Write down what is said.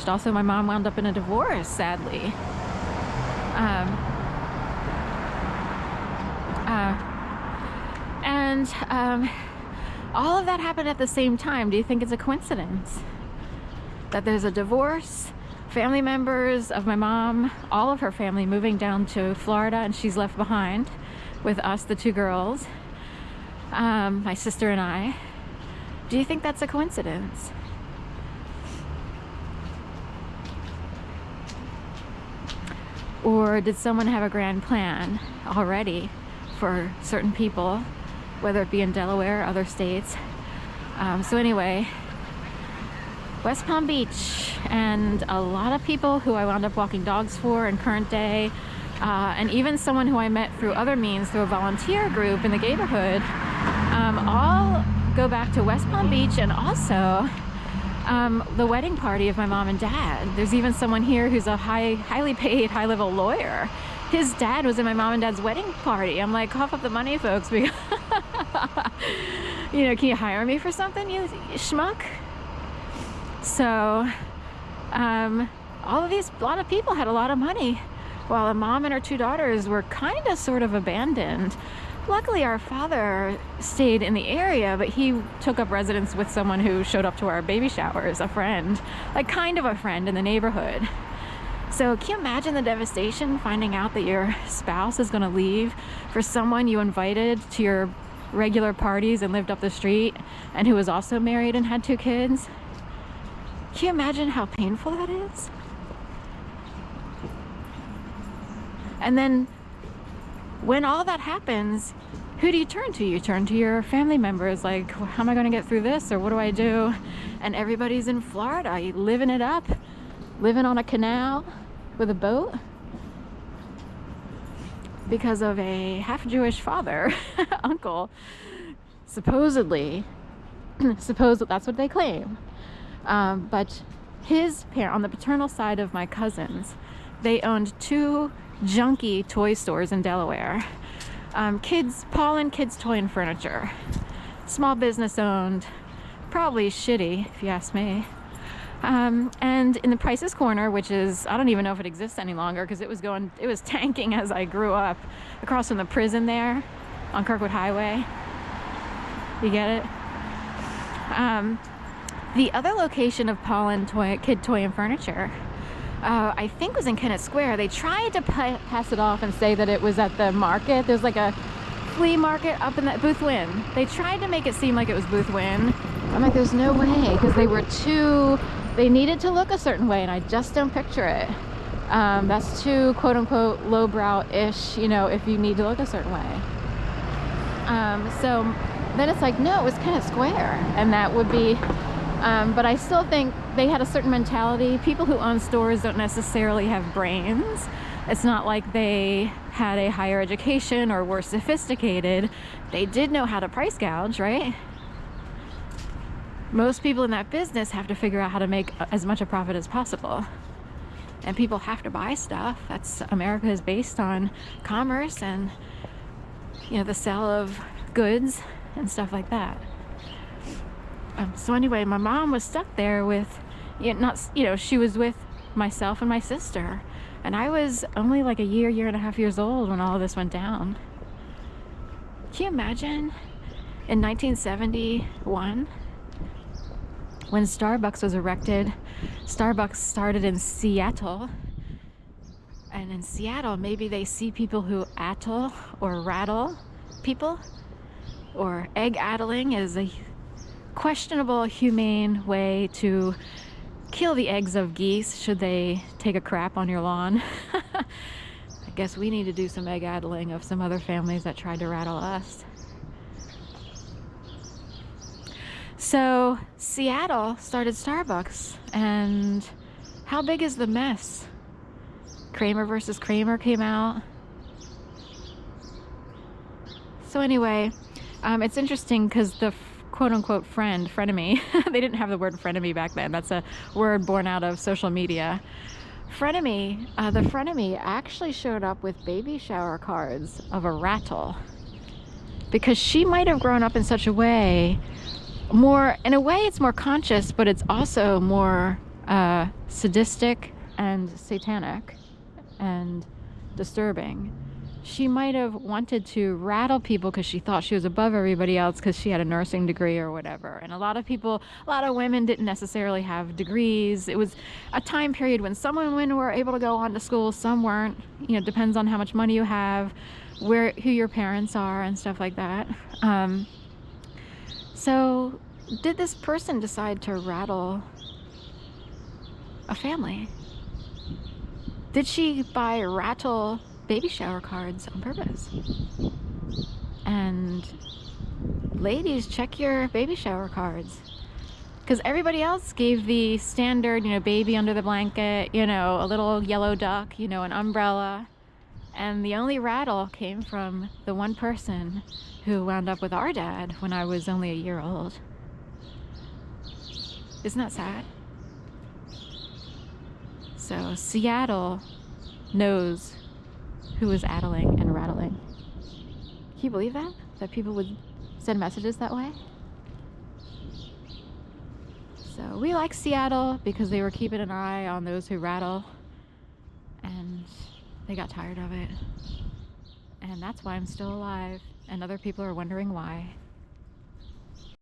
Also, my mom wound up in a divorce, sadly. All of that happened at the same time. Do you think it's a coincidence that there's a divorce, family members of my mom, all of her family moving down to Florida, and she's left behind with us, the two girls, my sister and I? Do you think that's a coincidence? Or did someone have a grand plan already for certain people, whether it be in Delaware or other states? So anyway, West Palm Beach, and a lot of people who I wound up walking dogs for in current day, and even someone who I met through other means, through a volunteer group in the neighborhood, all go back to West Palm Beach, and also the wedding party of my mom and dad. There's even someone here who's a highly paid, high-level lawyer. His dad was in my mom and dad's wedding party. I'm like, cough up the money, folks, because you know, can you hire me for something, you schmuck? So a lot of people had a lot of money, while the mom and her two daughters were kind of sort of abandoned. Luckily, our father stayed in the area, but he took up residence with someone who showed up to our baby showers, a friend, like kind of a friend in the neighborhood. So can you imagine the devastation finding out that your spouse is going to leave for someone you invited to your regular parties and lived up the street, and who was also married and had two kids? Can you imagine how painful that is? And then when all that happens, who do you turn to? You turn to your family members, like, how am I going to get through this, or what do I do? And everybody's in Florida, living it up, living on a canal with a boat because of a half-Jewish father, uncle, supposedly, that's what they claim. But his parent, on the paternal side of my cousins, they owned two junky toy stores in Delaware. Paul and Kids Toy and Furniture. Small business owned, probably shitty if you ask me. And in the Price's Corner, which is, I don't even know if it exists any longer, because it was tanking as I grew up, across from the prison there on Kirkwood Highway. You get it? The other location of Paul and Kid Toy and Furniture, I think was in Kennett Square. They tried to pass it off and say that it was at the market. There's like a flea market up in that Booth Wynn. They tried to make it seem like it was Booth Wynn. I'm like, there's no way, because they needed to look a certain way, and I just don't picture it. That's too quote-unquote lowbrow-ish, you know, if you need to look a certain way. So then it's like, no, it was Kennett Square, and that would be, but I still think they had a certain mentality. People who own stores don't necessarily have brains. It's not like they had a higher education or were sophisticated. They did know how to price gouge, right? Most people in that business have to figure out how to make as much a profit as possible. And people have to buy stuff. America is based on commerce and, you know, the sale of goods and stuff like that. So anyway, my mom was stuck there with, she was with myself and my sister. And I was only like a year and a half years old when all of this went down. Can you imagine in 1971, when Starbucks was erected? Starbucks started in Seattle. And in Seattle, maybe they see people who addle or rattle people, or egg addling is a questionable, humane way to kill the eggs of geese should they take a crap on your lawn. I guess we need to do some egg addling of some other families that tried to rattle us. So Seattle started Starbucks, and how big is the mess? Kramer versus Kramer came out. So anyway, it's interesting because the quote-unquote frenemy, they didn't have the word frenemy back then. That's a word born out of social media. Frenemy, the frenemy actually showed up with baby shower cards of a rattle, because she might have grown up in such a way, in a way it's more conscious, but it's also more sadistic and satanic and disturbing. She might have wanted to rattle people because she thought she was above everybody else because she had a nursing degree or whatever. And a lot of women didn't necessarily have degrees. It was a time period when some women were able to go on to school, some weren't. You know, depends on how much money you have, who your parents are, and stuff like that. So did this person decide to rattle a family? Did she buy rattle baby shower cards on purpose? And ladies, check your baby shower cards, because everybody else gave the standard, you know, baby under the blanket, you know, a little yellow duck, you know, an umbrella. And the only rattle came from the one person who wound up with our dad when I was only a year old. Isn't that sad? So Seattle knows who is addling and rattling. Can you believe that? That people would send messages that way? So we like Seattle because they were keeping an eye on those who rattle, and they got tired of it. And that's why I'm still alive, and other people are wondering why.